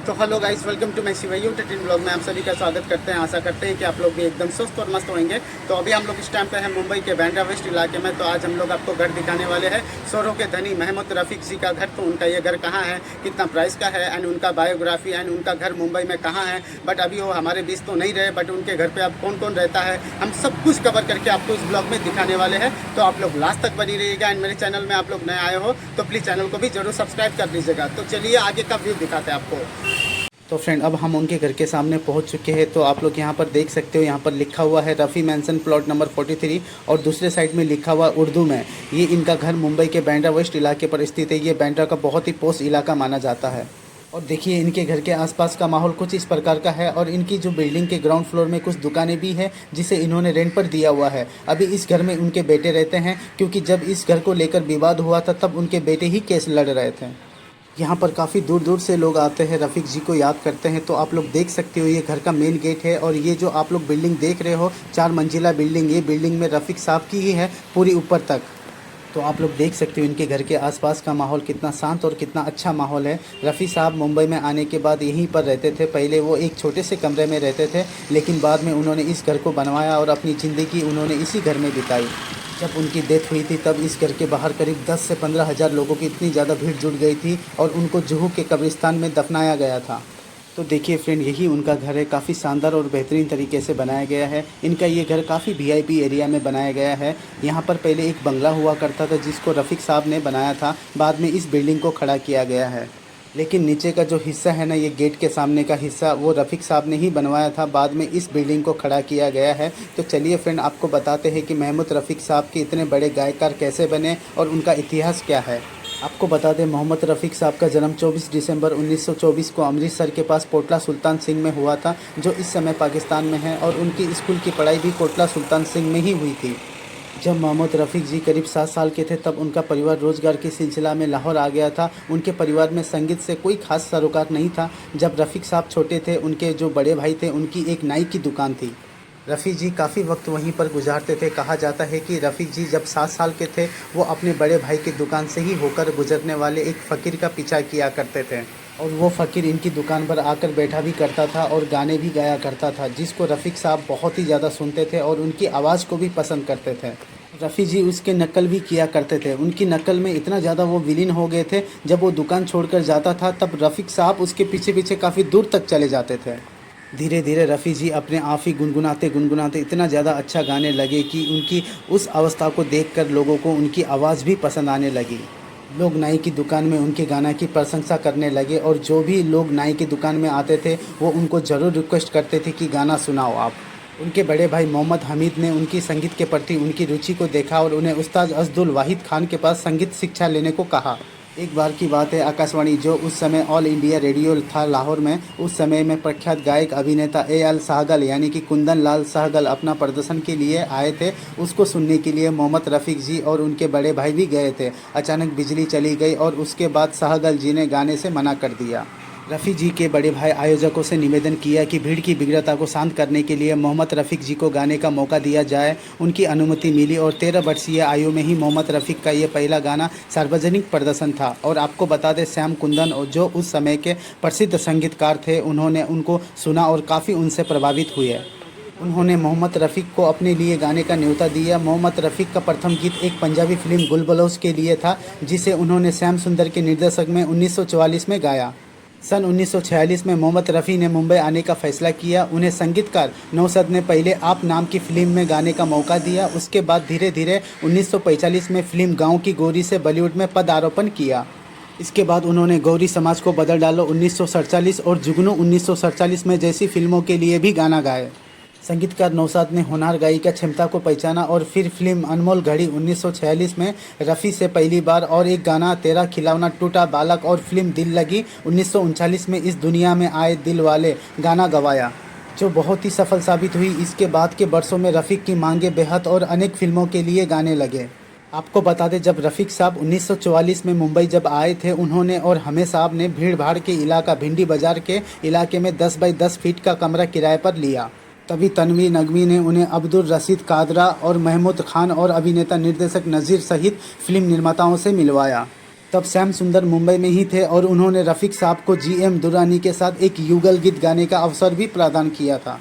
तो hello guys, welcome to my Shivayu ten blog में आप सभी का स्वागत करते हैं। आशा करते हैं कि आप लोग भी एकदम स्वस्थ और मस्त होंगे। तो अभी हम लोग इस टाइम पे हैं मुंबई के बांद्रा वेस्ट इलाके में। तो आज हम लोग आपको घर दिखाने वाले हैं शोरों के धनी महमूद रफ़ीक जी का घर। तो उनका ये घर कहाँ है, कितना प्राइस का है, एंड उनका बायोग्राफी एंड उनका घर मुंबई में कहाँ है। बट अभी वो हमारे बीच तो नहीं रहे, बट उनके घर पर अब कौन कौन रहता है हम सब कुछ कवर करके आपको इस ब्लॉग में दिखाने वाले हैं। तो आप लोग लास्ट तक बनी रहिएगा। एंड मेरे चैनल में आप लोग नए आए हो तो प्लीज़ चैनल को भी जरूर सब्सक्राइब कर लीजिएगा। तो चलिए आगे का व्यू दिखाते हैं आपको। तो फ्रेंड, अब हम उनके घर के सामने पहुंच चुके हैं। तो आप लोग यहां पर देख सकते हो, यहां पर लिखा हुआ है रफ़ी मैंसन प्लॉट नंबर 43 और दूसरे साइड में लिखा हुआ उर्दू में। ये इनका घर मुंबई के बांद्रा वेस्ट इलाके पर स्थित है। ये बांद्रा का बहुत ही पोस्ट इलाका माना जाता है। और देखिए इनके घर के आसपास का माहौल कुछ इस प्रकार का है। और इनकी जो बिल्डिंग के ग्राउंड फ्लोर में कुछ दुकानें भी हैं जिसे इन्होंने रेंट पर दिया हुआ है। अभी इस घर में उनके बेटे रहते हैं, क्योंकि जब इस घर को लेकर विवाद हुआ था तब उनके बेटे ही केस लड़ रहे थे। यहाँ पर काफ़ी दूर दूर से लोग आते हैं, रफ़ीक जी को याद करते हैं। तो आप लोग देख सकते हो, ये घर का मेन गेट है। और ये जो आप लोग बिल्डिंग देख रहे हो, 4 मंजिला बिल्डिंग, ये बिल्डिंग में रफ़ीक साहब की ही है पूरी ऊपर तक। तो आप लोग देख सकते हो इनके घर के आसपास का माहौल कितना शांत और कितना अच्छा माहौल है। रफ़ी साहब मुंबई में आने के बाद यहीं पर रहते थे। पहले वो एक छोटे से कमरे में रहते थे, लेकिन बाद में उन्होंने इस घर को बनवाया और अपनी ज़िंदगी उन्होंने इसी घर में बिताई। जब उनकी डेथ हुई थी तब इस घर के बाहर करीब 10 से 15 हज़ार लोगों की इतनी ज़्यादा भीड़ जुट गई थी और उनको जुहू के कब्रिस्तान में दफनाया गया था। तो देखिए फ्रेंड, यही उनका घर है। काफ़ी शानदार और बेहतरीन तरीके से बनाया गया है। इनका ये घर काफ़ी वीआईपी एरिया में बनाया गया है। यहाँ पर पहले एक बंगला हुआ करता था जिसको रफ़ीक साहब ने बनाया था। बाद में इस बिल्डिंग को खड़ा किया गया है। लेकिन नीचे का जो हिस्सा है ना, ये गेट के सामने का हिस्सा, वो रफ़ीक साहब ने ही बनवाया था। बाद में इस बिल्डिंग को खड़ा किया गया है। तो चलिए फ्रेंड, आपको बताते हैं कि महमूद रफ़ीक साहब के इतने बड़े गायकार कैसे बने और उनका इतिहास क्या है। आपको बता दें, मोहम्मद रफ़ीक साहब का जन्म 24 दिसंबर 1924 को अमृतसर के पास कोटला सुल्तान सिंह में हुआ था, जो इस समय पाकिस्तान में है। और उनकी स्कूल की पढ़ाई भी कोटला सुल्तान सिंह में ही हुई थी। जब मोहम्मद रफ़ीक जी करीब 7 साल के थे तब उनका परिवार रोज़गार के सिलसिला में लाहौर आ गया था। उनके परिवार में संगीत से कोई खास सरोकार नहीं था। जब रफ़ीक साहब छोटे थे, उनके जो बड़े भाई थे उनकी एक नाई की दुकान थी। रफ़ीक जी काफ़ी वक्त वहीं पर गुजारते थे। कहा जाता है कि रफ़ीक जी जब 7 साल के थे, वो अपने बड़े भाई की दुकान से ही होकर गुजरने वाले एक फ़कीर का पीछा किया करते थे। और वो फ़कीर इनकी दुकान पर आकर बैठा भी करता था और गाने भी गाया करता था, जिसको रफ़ीक साहब बहुत ही ज़्यादा सुनते थे और उनकी आवाज़ को भी पसंद करते थे। रफ़ी जी उसके नकल भी किया करते थे। उनकी नकल में इतना ज़्यादा वो विलीन हो गए थे, जब वो दुकान छोड़कर जाता था तब रफ़ीक साहब उसके पीछे पीछे काफ़ी दूर तक चले जाते थे। धीरे धीरे रफ़ी जी अपने आप ही गुनगुनाते गुनगुनाते इतना ज़्यादा अच्छा गाने लगे कि उनकी उस अवस्था को देखकर लोगों को उनकी आवाज़ भी पसंद आने लगी। लोग नाई की दुकान में उनके गाना की प्रशंसा करने लगे और जो भी लोग नाई की दुकान में आते थे वो उनको ज़रूर रिक्वेस्ट करते थे कि गाना सुनाओ आप। उनके बड़े भाई मोहम्मद हमीद ने उनकी संगीत के प्रति उनकी रुचि को देखा और उन्हें उस्ताद अब्दुल वाहिद खान के पास संगीत शिक्षा लेने को कहा। एक बार की बात है, आकाशवाणी जो उस समय ऑल इंडिया रेडियो था लाहौर में, उस समय में प्रख्यात गायक अभिनेता ए.आर. सहगल यानी कि कुंदन लाल सहगल अपना प्रदर्शन के लिए आए थे। उसको सुनने के लिए मोहम्मद रफ़ीक जी और उनके बड़े भाई भी गए थे। अचानक बिजली चली गई और उसके बाद सहगल जी ने गाने से मना कर दिया। रफ़ी जी के बड़े भाई आयोजकों से निवेदन किया कि भीड़ की विग्रता को शांत करने के लिए मोहम्मद रफ़ीक जी को गाने का मौका दिया जाए। उनकी अनुमति मिली और 13 वर्षीय आयु में ही मोहम्मद रफ़ीक का ये पहला गाना सार्वजनिक प्रदर्शन था। और आपको बता दें, श्याम कुंदन जो उस समय के प्रसिद्ध संगीतकार थे, उन्होंने उनको सुना और काफ़ी उनसे प्रभावित हुए। उन्होंने मोहम्मद रफ़ीक को अपने लिए गाने का न्योता दिया। मोहम्मद रफ़ीक का प्रथम गीत एक पंजाबी फिल्म गुलबलोच के लिए था, जिसे उन्होंने श्याम सुंदर के निर्देशक में 1944 में गाया। सन 1946 में मोहम्मद रफ़ी ने मुंबई आने का फैसला किया। उन्हें संगीतकार नौसद ने पहले आप नाम की फ़िल्म में गाने का मौका दिया। उसके बाद धीरे धीरे 1945 में फ़िल्म गाँव की गोरी से बॉलीवुड में पदार्पण किया। इसके बाद उन्होंने गौरी समाज को बदल डालो 1947 और जुगनू 1947 में जैसी फिल्मों के लिए भी गाना गाए। संगीतकार नौशाद ने होनहार गायिका का क्षमता को पहचाना और फिर फिल्म अनमोल घड़ी 1946 में रफ़ी से पहली बार और एक गाना तेरा खिलौना टूटा बालक और फिल्म दिल लगी 1939 में इस दुनिया में आए दिल वाले गाना गवाया, जो बहुत ही सफल साबित हुई। इसके बाद के वर्षों में रफ़ीक की मांगे बेहद और अनेक फिल्मों के लिए गाने लगे। आपको बता दें, जब रफ़ीक साहब 1944 में मुंबई जब आए थे, उन्होंने और हमें साहब ने भीड़ भाड़ के इलाका भिंडी बाज़ार के इलाके में 10 बाई 10 फीट का कमरा किराए पर लिया। तभी तन्वी नगवी ने उन्हें अब्दुल रशीद कादरा और महमूद खान और अभिनेता निर्देशक नज़ीर सहित फिल्म निर्माताओं से मिलवाया। तब श्याम सुंदर मुंबई में ही थे और उन्होंने रफ़ीक साहब को GM दुरानी के साथ एक युगल गीत गाने का अवसर भी प्रदान किया था।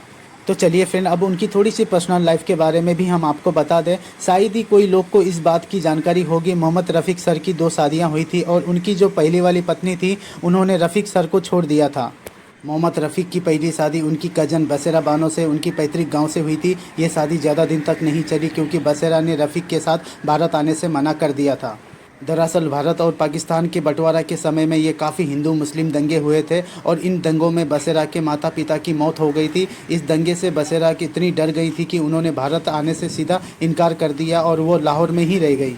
तो चलिए फ्रेंड, अब उनकी थोड़ी सी पर्सनल लाइफ के बारे में भी हम आपको बता दें। शायद ही कोई लोग को इस बात की जानकारी होगी, मोहम्मद रफ़ीक सर की 2 शादियां हुई थी और उनकी जो पहली वाली पत्नी थी उन्होंने रफ़ीक सर को छोड़ दिया था। मोहम्मद रफ़ीक की पहली शादी उनकी कज़न बसेरा बानो से उनकी पैतृक गांव से हुई थी। ये शादी ज़्यादा दिन तक नहीं चली क्योंकि बसेरा ने रफ़ीक के साथ भारत आने से मना कर दिया था। दरअसल भारत और पाकिस्तान के बंटवारा के समय में ये काफ़ी हिंदू मुस्लिम दंगे हुए थे और इन दंगों में बसेरा के माता पिता की मौत हो गई थी। इस दंगे से बसेरा की इतनी डर गई थी कि उन्होंने भारत आने से सीधा इनकार कर दिया और वो लाहौर में ही रह गई,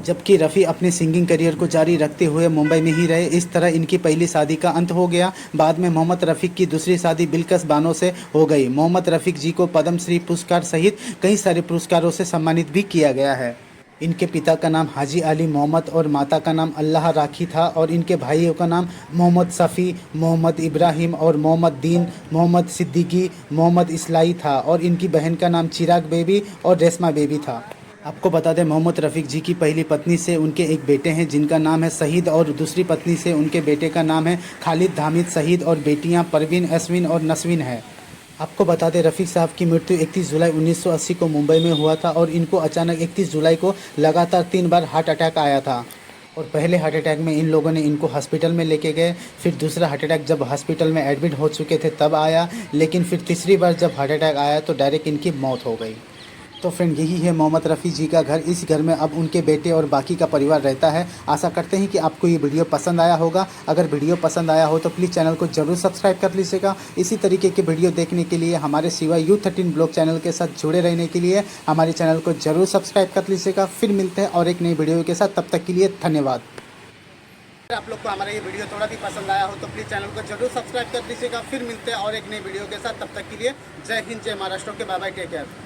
जबकि रफ़ी अपने सिंगिंग करियर को जारी रखते हुए मुंबई में ही रहे। इस तरह इनकी पहली शादी का अंत हो गया। बाद में मोहम्मद रफ़ीक की दूसरी शादी बिल्किस बानो से हो गई। मोहम्मद रफ़ीक जी को पद्मश्री पुरस्कार सहित कई सारे पुरस्कारों से सम्मानित भी किया गया है। इनके पिता का नाम हाजी अली मोहम्मद और माता का नाम अल्लाह राखी था और इनके भाइयों का नाम मोहम्मद सफ़ी, मोहम्मद इब्राहिम और मोहम्मद दीन, मोहम्मद सिद्दीकी, मोहम्मद इस्लाई था और इनकी बहन का नाम चिराग बेबी और रेशमा बेबी था। आपको बता दें, मोहम्मद रफ़ीक जी की पहली पत्नी से उनके एक बेटे हैं जिनका नाम है शहीद और दूसरी पत्नी से उनके बेटे का नाम है खालिद धामिद शहीद और बेटियां परवीन, अश्विन और नस्विन है। आपको बता दें, रफ़ीक साहब की मृत्यु 31 जुलाई 1980 को मुंबई में हुआ था और इनको अचानक 31 जुलाई को लगातार 3 बार हार्ट अटैक आया था और पहले हार्ट अटैक में इन लोगों ने इनको हॉस्पिटल में लेके गए। फिर दूसरा हार्ट अटैक जब हॉस्पिटल में एडमिट हो चुके थे तब आया, लेकिन फिर तीसरी बार जब हार्ट अटैक आया तो डायरेक्ट इनकी मौत हो गई। तो फ्रेंड, यही है मोहम्मद रफ़ी जी का घर। इस घर में अब उनके बेटे और बाकी का परिवार रहता है। आशा करते हैं कि आपको ये वीडियो पसंद आया होगा। अगर वीडियो पसंद आया हो तो प्लीज़ चैनल को जरूर सब्सक्राइब कर लीजिएगा। इसी तरीके के वीडियो देखने के लिए हमारे सिवा U13 ब्लॉग चैनल के साथ जुड़े रहने के लिए हमारे चैनल को जरूर सब्सक्राइब कर लीजिएगा। फिर मिलते हैं और एक नई वीडियो के साथ, तब तक के लिए धन्यवाद। अगर आप लोग को हमारा ये वीडियो थोड़ा भी पसंद आया हो तो प्लीज़ चैनल को जरूर सब्सक्राइब कर लीजिएगा। फिर मिलते हैं और एक नई वीडियो के साथ, तब तक के लिए जय हिंद, जय महाराष्ट्र के, बाय बाय, टेक केयर।